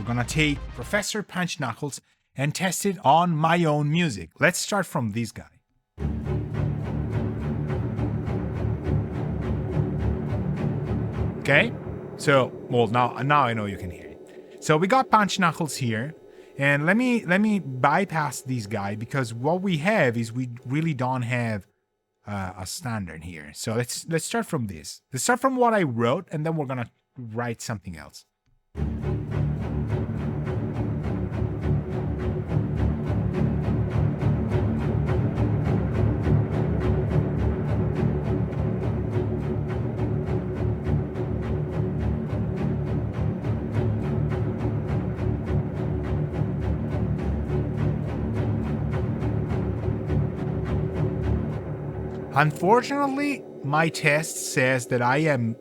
we're gonna take Professor Punch Knuckles and test it on my own music. Let's start from this guy. Okay, so well now I know you can hear it. So we got Punch Knuckles here, and let me bypass this guy because what we have is we really don't have a standard here. So let's start from this. Let's start from what I wrote, and then we're gonna write something else. Unfortunately, my test says that I am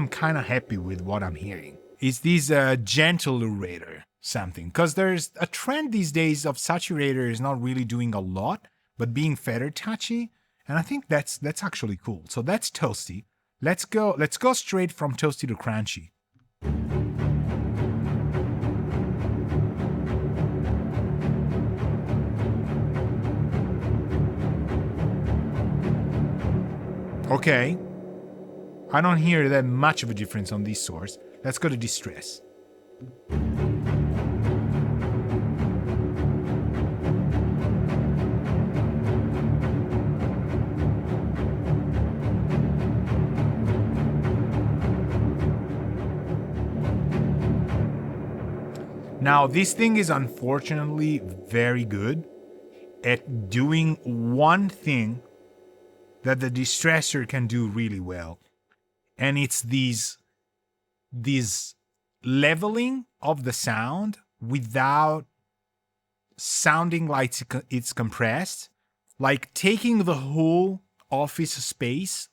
kind of happy with what I'm hearing. Is this a gentle urator something? Because there's a trend these days of saturators not really doing a lot, but being feather touchy, and I think that's actually cool. So that's toasty. Let's go straight from toasty to crunchy. Okay, I don't hear that much of a difference on this source. Let's go to distress. Now, this thing is unfortunately very good at doing one thing that the Distressor can do really well. And it's these leveling of the sound without sounding like it's compressed. Like taking the whole office space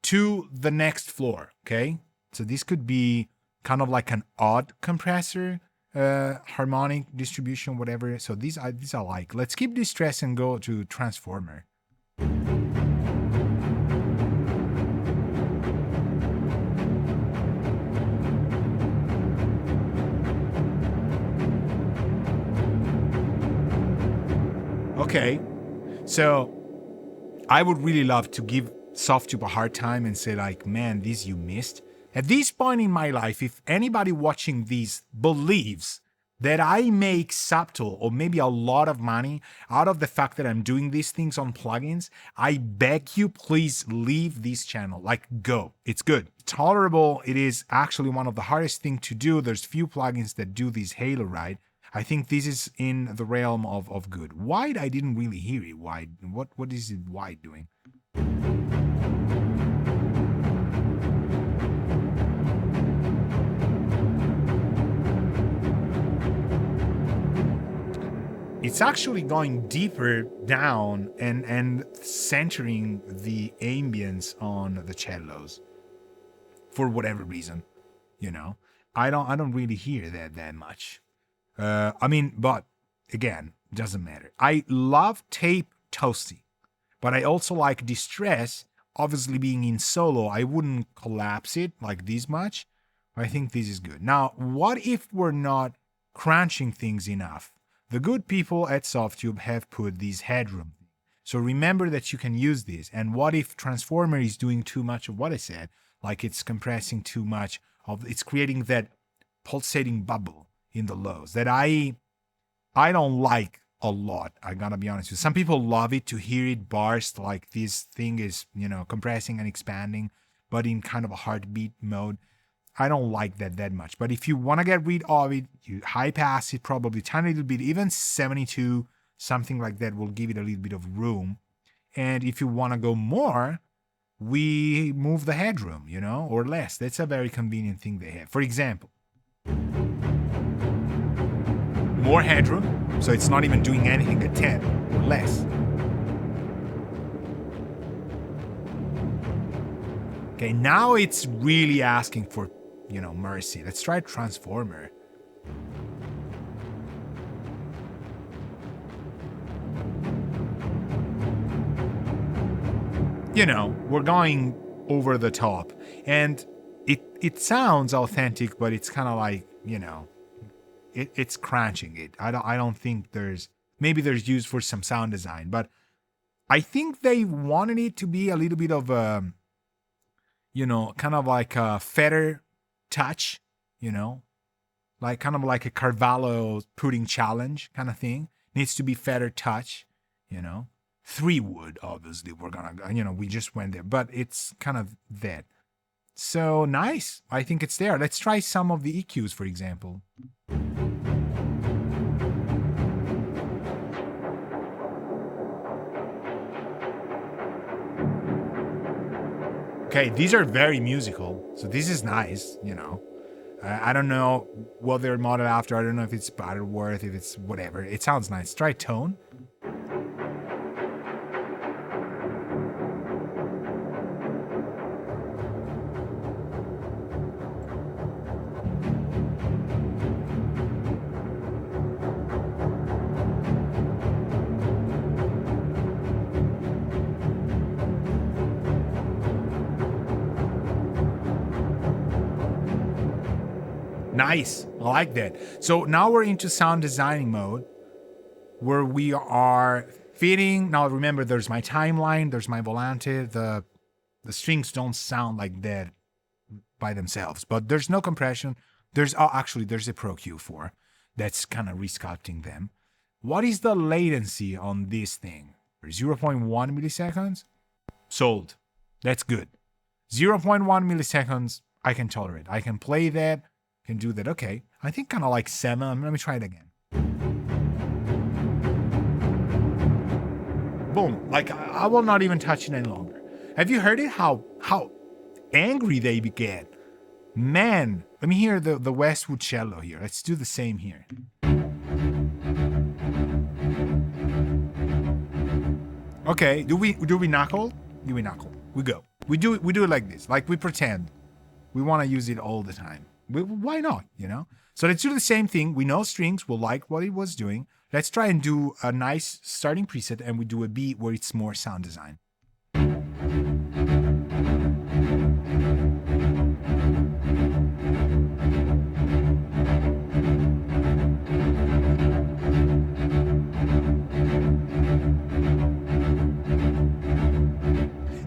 to the next floor, okay? So this could be kind of like an odd compressor, harmonic distribution, whatever. So these I like. Let's keep Distress and go to Transformer. Okay, so I would really love to give Softube a hard time and say like, man, this you missed. At this point in my life, if anybody watching these believes that I make subtle or maybe a lot of money out of the fact that I'm doing these things on plugins, I beg you, please leave this channel. Like, go. It's good. Tolerable. It is actually one of the hardest things to do. There's few plugins that do this halo right. I think this is in the realm of good. Wide, I didn't really hear it. Wide. What is it wide doing? It's actually going deeper down and centering the ambience on the cellos for whatever reason, you know. I don't really hear that much. I mean, but again, doesn't matter. I love tape toasty, but I also like distress. Obviously, being in solo, I wouldn't collapse it like this much. I think this is good. Now, what if we're not crunching things enough? The good people at Softube have put these headroom. So remember that you can use this. And what if Transformer is doing too much of what I said? Like it's compressing too much it's creating that pulsating bubble in the lows that I don't like a lot. I gotta be honest with you. Some people love it to hear it burst like this thing is, compressing and expanding, but in kind of a heartbeat mode. I don't like that much. But if you want to get rid of it, you high pass it probably tiny little bit, even 72, something like that will give it a little bit of room. And if you want to go more, we move the headroom, or less. That's a very convenient thing they have. For example, more headroom, so it's not even doing anything at 10 or less. Okay, now it's really asking for, mercy. Let's try Transformer. We're going over the top, and it sounds authentic, but it's kind of like it's crunching it. I don't think maybe there's use for some sound design, but I think they wanted it to be a little bit of a, kind of like a feather touch, like kind of like a Carvalho pudding challenge kind of thing. Needs to be feather touch, 3-wood, obviously. We're gonna, we just went there, but it's kind of that. So nice. I think it's there. Let's try some of the EQs, for example. Okay, these are very musical, so this is nice, I don't know what they're modeled after. I don't know if it's Butterworth, if it's whatever. It sounds nice. Try tone. Nice. I like that. So now we're into sound designing mode where we are fitting. Now remember, there's my timeline, there's my volante. The strings don't sound like that by themselves, but there's no compression. There's a Pro Q4 that's kind of resculpting them. What is the latency on this thing? 0.1 milliseconds? Sold. That's good. 0.1 milliseconds, I can tolerate. I can play that. Can do that. Okay. I think kind of like 7. Let me try it again. Boom. Like I will not even touch it any longer. Have you heard it? How angry they get. Man, let me hear the Westwood cello here. Let's do the same here. Okay. Do we knuckle? Do we knuckle? We go. We do it like this. Like we pretend. We want to use it all the time. Why not, So let's do the same thing. We know strings will like what it was doing. Let's try and do a nice starting preset, and we do a beat where it's more sound design.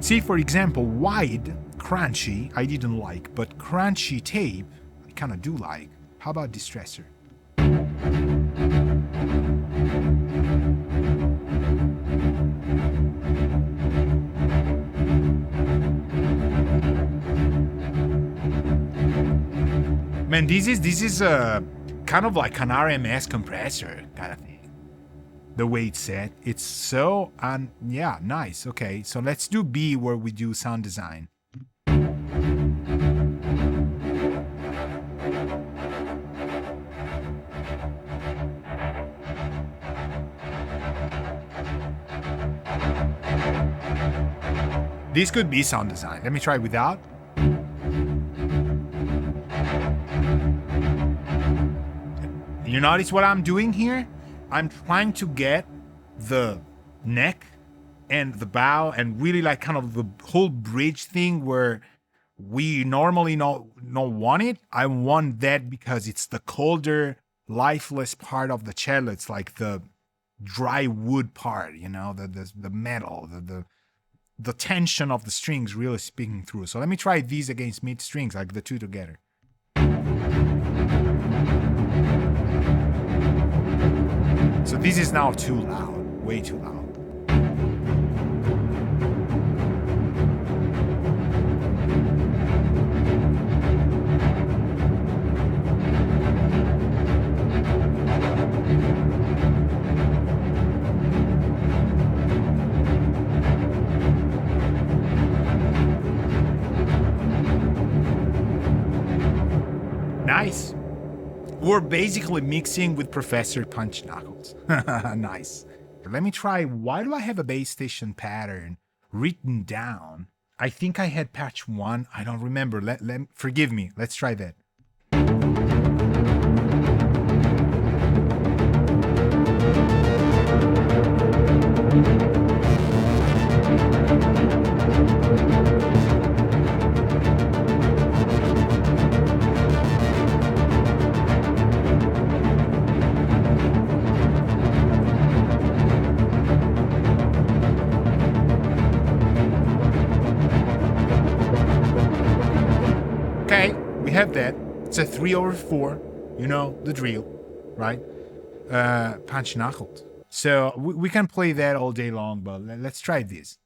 See, for example, wide, crunchy, I didn't like, but crunchy tape, kind of do like. How about Distressor? Man, this is a kind of like an RMS compressor kind of thing. The way it's set, it's so yeah, nice. Okay, so let's do B where we do sound design. This could be sound design. Let me try without. You notice what I'm doing here? I'm trying to get the neck and the bow and really like kind of the whole bridge thing where we normally not want it. I want that because it's the colder, lifeless part of the cello. It's like the dry wood part, the metal, the tension of the strings really speaking through. So let me try these against mid strings, like the two together. So this is now too loud, way too loud. Nice. We're basically mixing with Professor Punch Knuckles. Nice. Let me try. Why do I have a bass station pattern written down? I think I had patch 1. I don't remember. Forgive me. Let's try that. have that. It's a 3/4. You know the drill, right? Punch knuckled. So we can play that all day long, but let's try this.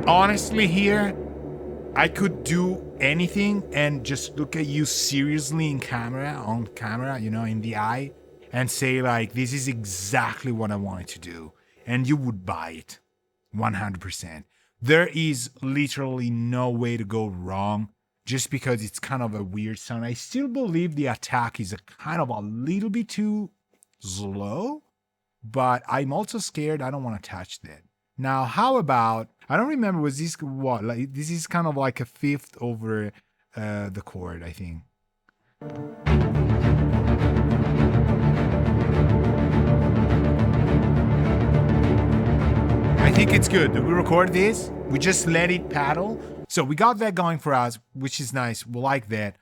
Honestly, here, I could do anything and just look at you seriously on camera, you know, in the eye, and say, like, this is exactly what I wanted to do. And you would buy it 100%. There is literally no way to go wrong just because it's kind of a weird sound. I still believe the attack is a kind of a little bit too slow, but I'm also scared I don't want to touch that. Now, how about, I don't remember, was this what? Like, this is kind of like a fifth over the chord, I think. I think it's good. We record this, we just let it paddle. So we got that going for us, which is nice. We like that.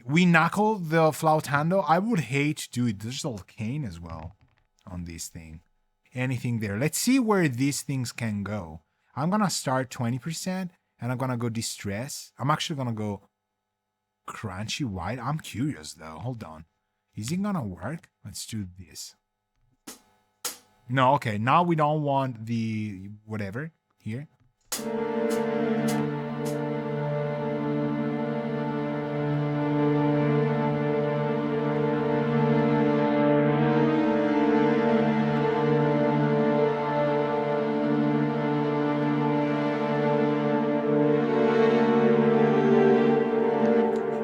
We knuckle the flautando. I would hate to do it. There's a cane as well on this thing. Anything there. Let's see where these things can go. I'm gonna start 20% and I'm gonna go distress. I'm actually gonna go crunchy white. I'm curious though. Hold on. Is it gonna work? Let's do this. No, okay. Now we don't want the whatever here.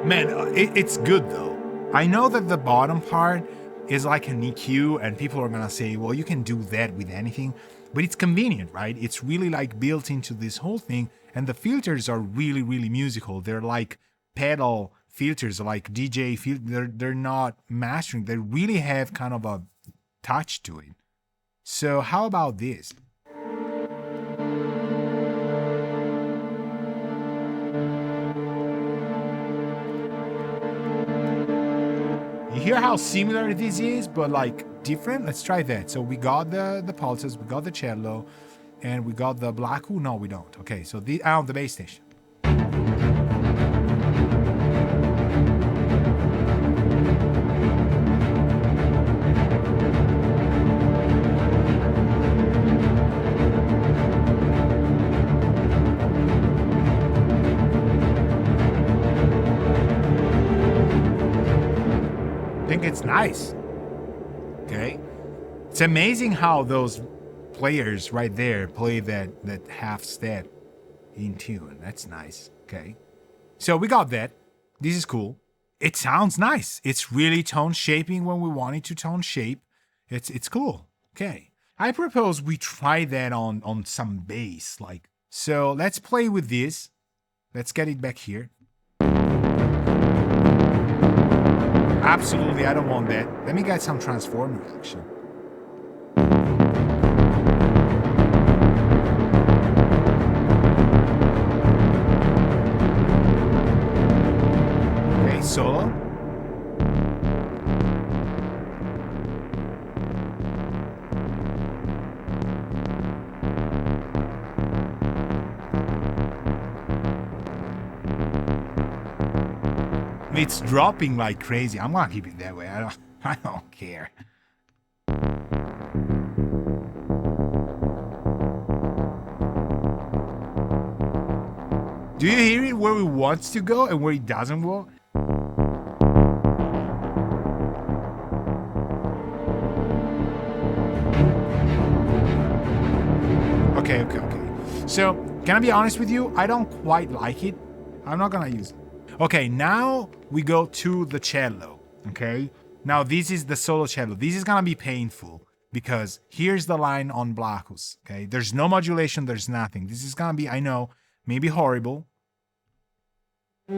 Man, it's good though. I know that the bottom part is like an EQ and people are gonna say, well, you can do that with anything, but it's convenient, right? It's really like built into this whole thing, and the filters are really, really musical. They're like pedal filters, like DJ filters. They're not mastering. They really have kind of a touch to it. So how about this? You hear how similar this is, but like different? Let's try that. So we got the pulses, we got the cello, and we got the black. No, we don't. Okay, so the bass station. It's nice. Okay, it's amazing how those players right there play that half step in tune. That's nice. Okay, so we got that. This is cool. It sounds nice. It's really tone shaping when we want it to tone shape. It's cool. Okay, I propose we try that on some bass. Like, so let's play with this. Let's get it back here. Absolutely, I don't want that. Let me get some transformer action. Okay, solo. It's dropping like crazy. I'm gonna keep it that way. I don't care. Do you hear it where it wants to go and where it doesn't go? Okay. So, can I be honest with you? I don't quite like it. I'm not gonna use it. Okay, now we go to the cello, okay? Now this is the solo cello. This is gonna be painful because here's the line on Blackus, okay? There's no modulation, there's nothing. This is gonna be, I know, maybe horrible. I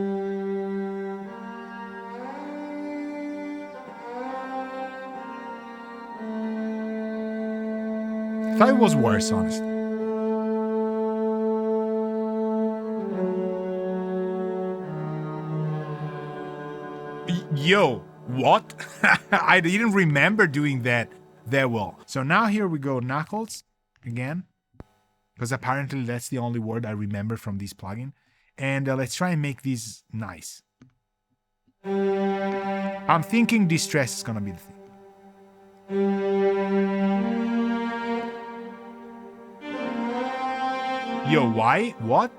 thought it was worse, honestly. Yo, what? I didn't remember doing that well. So now here we go, knuckles again, because apparently that's the only word I remember from this plugin. And let's try and make these nice. I'm thinking distress is gonna be the thing. Yo, why? What?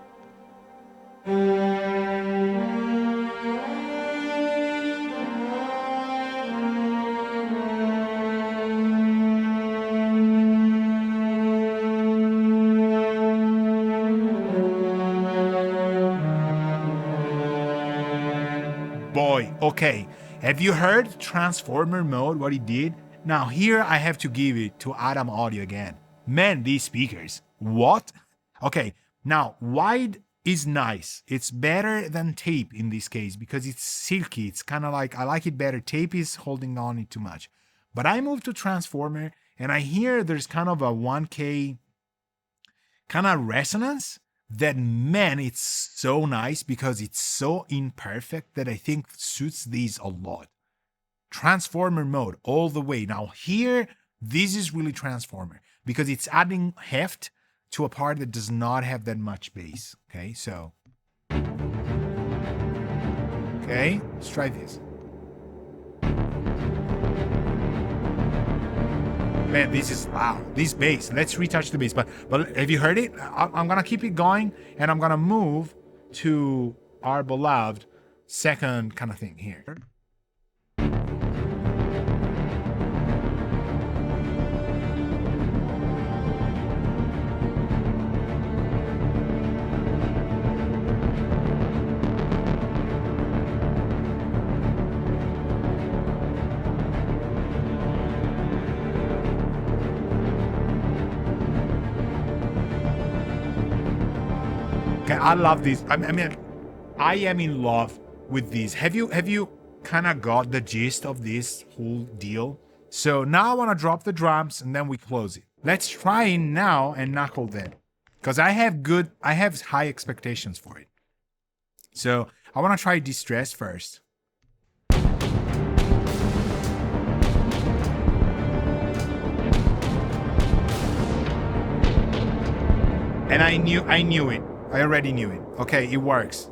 Boy, okay. Have you heard Transformer mode, what he did? Now here I have to give it to Adam Audio again. Man, these speakers. What? Okay, now wide is nice. It's better than tape in this case because it's silky. It's kind of like, I like it better. Tape is holding on it too much. But I moved to Transformer and I hear there's kind of a 1K kind of resonance that, man, it's so nice because it's so imperfect that I think suits these a lot. Transformer mode all the way. Now here, this is really Transformer because it's adding heft to a part that does not have that much bass. Okay, so. Okay, let's try this. Man, this is loud. This bass. Let's retouch the bass. But have you heard it? I'm gonna keep it going, and I'm gonna move to our beloved second kind of thing here. I love these. I mean, I am in love with these. Have you kind of got the gist of this whole deal? So now I want to drop the drums and then we close it. Let's try it now and knuckle them, because I have high expectations for it. So I want to try Distress first. And I knew it. I already knew it. Okay, it works.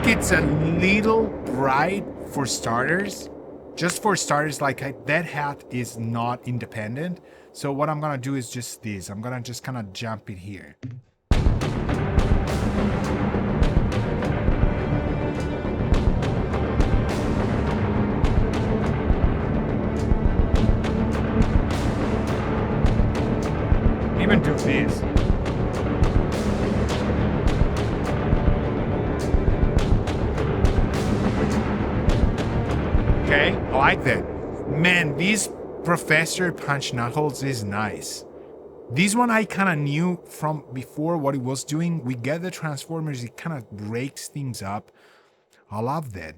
It's a little bright for starters. Just for starters, like that hat is not independent. So what I'm gonna do is just this. I'm gonna just kind of jump it here. Even do this. Okay, I like that. Man, this Professor Punch Knuckles is nice. This one I kind of knew from before what it was doing. We get the Transformers, it kind of breaks things up. I love that.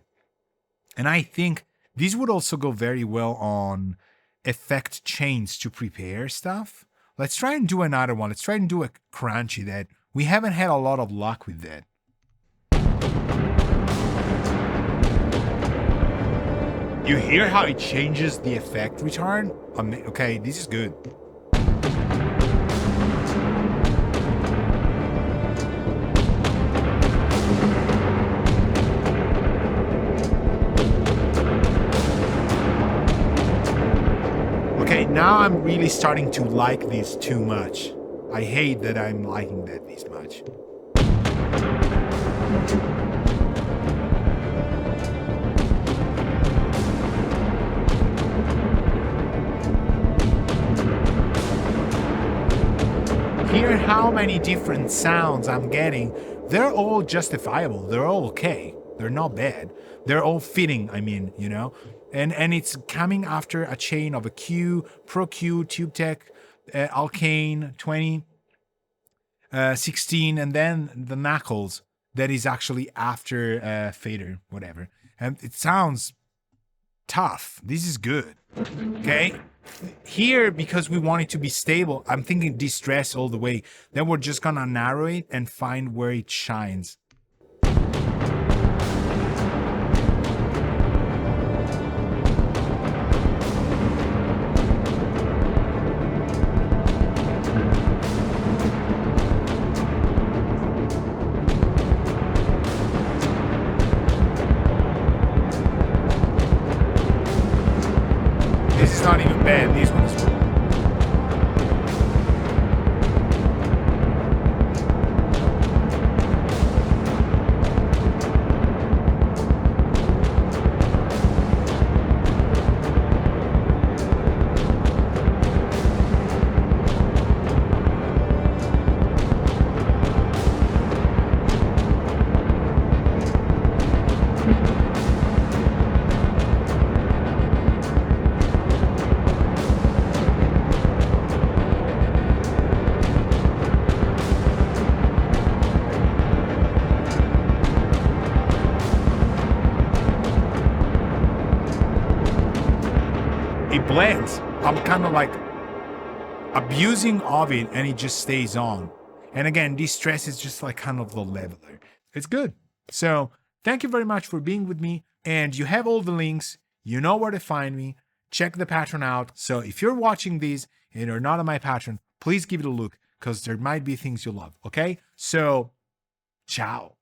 And I think this would also go very well on effect chains to prepare stuff. Let's try and do another one. Let's try and do a crunchy that we haven't had a lot of luck with that. You hear how it changes the effect return? Okay, this is good. now I'm really starting to like this too much. I hate that I'm liking that this much. Hear how many different sounds I'm getting. They're all justifiable. They're all okay. They're not bad. They're all fitting, I mean, you know? And it's coming after a chain of a Q, Pro Q, Tube Tech, Alkane, 20, 16, and then the Knuckles that is actually after Fader, whatever. And it sounds tough. This is good. Okay? Here, because we want it to be stable, I'm thinking distress all the way. Then we're just gonna narrow it and find where it shines. This is not even bad. These ones. It blends. I'm kind of like abusing of it and it just stays on. And again, distress is just like kind of the leveler. It's good. So thank you very much for being with me. And you have all the links. You know where to find me. Check the Patreon out. So if you're watching these and you're not on my Patreon, please give it a look because there might be things you love. Okay? So, ciao.